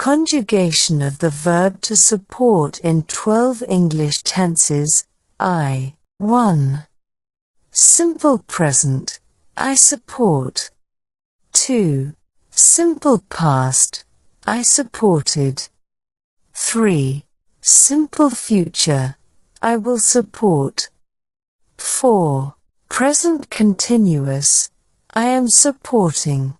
Conjugation of the verb to support in 12 English tenses. 1. Simple present, I support. 2. Simple past, I supported. 3. Simple future, I will support. 4. Present continuous, I am supporting.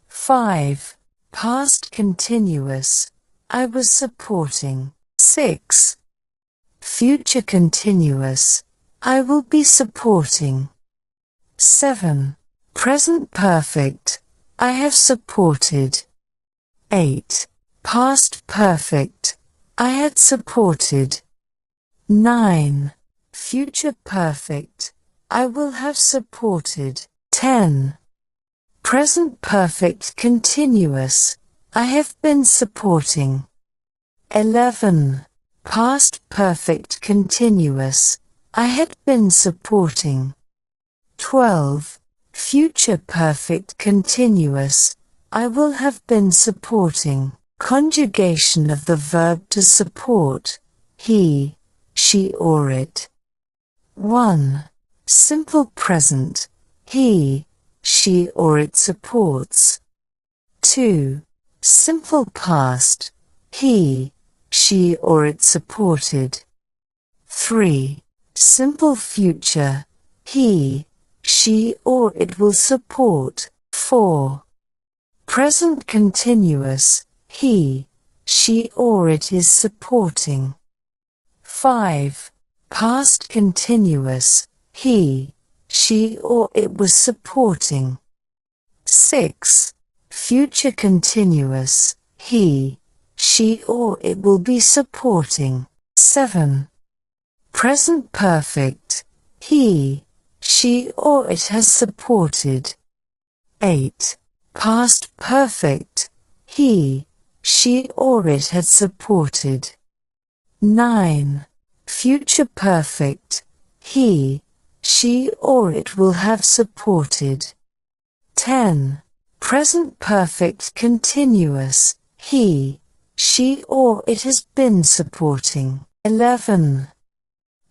5. Past continuous, I was supporting. 6. Future continuous, I will be supporting. 7. Present perfect, I have supported. 8. Past perfect, I had supported. 9. Future perfect, I will have supported. 10. Present perfect continuous, I have been supporting. 11. Past perfect continuous, I had been supporting. 12. Future perfect continuous, I will have been supporting. Conjugation of the verb to support, he, she or it. 1. Simple present, he, she or it supports. 2. Simple past, he, she or it supported. 3. Simple future, he, she or it will support. 4. Present continuous, he, she or it is supporting. 5. Past continuous, he, she or it was supporting. 6. Future continuous, he, she or it will be supporting. 7. Present perfect, he, she or it has supported. 8. Past perfect, he, she or it had supported. 9. Future perfect, he, she or it will have supported. 10. Present perfect continuous, he, she or it has been supporting. 11.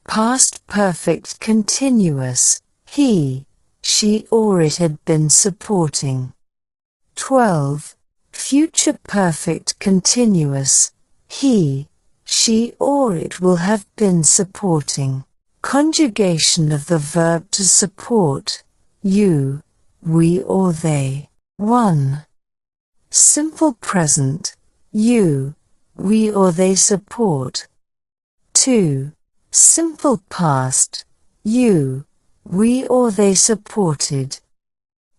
Past perfect continuous, he, she or it had been supporting. 12. Future perfect continuous, he, she or it will have been supporting. Conjugation of the verb to support, you, we or they. 1. Simple present, you, we or they support. 2. Simple past, you, we or they supported.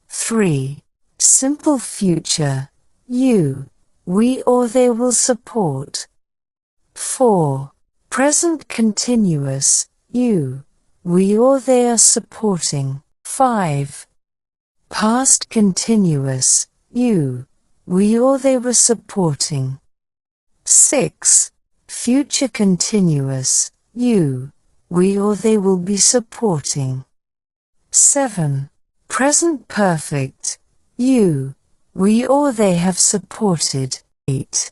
3. Simple future, you, we or they will support. 4. Present continuous, you, we or they are supporting. 5. Past continuous, you, we or they were supporting. 6. Future continuous, you, we or they will be supporting. 7. Present perfect, you, we or they have supported. 8.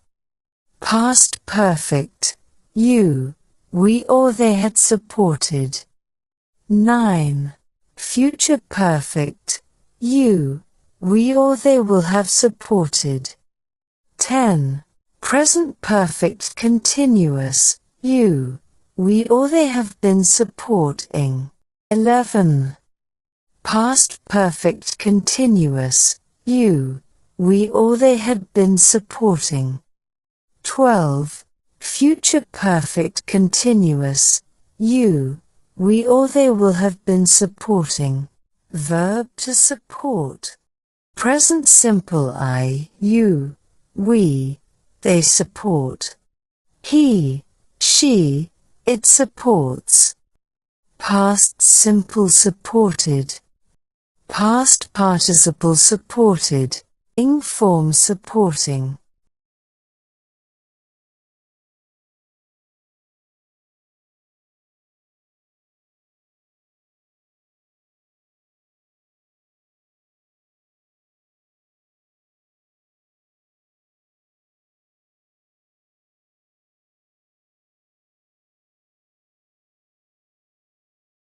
Past perfect, you, we or they had supported. 9. Future perfect, you, we or they will have supported. 10. Present perfect continuous, you, we or they have been supporting. 11. Past perfect continuous, you, we or they had been supporting. 12. Future perfect continuous, you, we or they will have been supporting. Verb to support. Present simple I, you, we, they support. He, she, it supports. Past simple supported. Past participle supported, ing form supporting.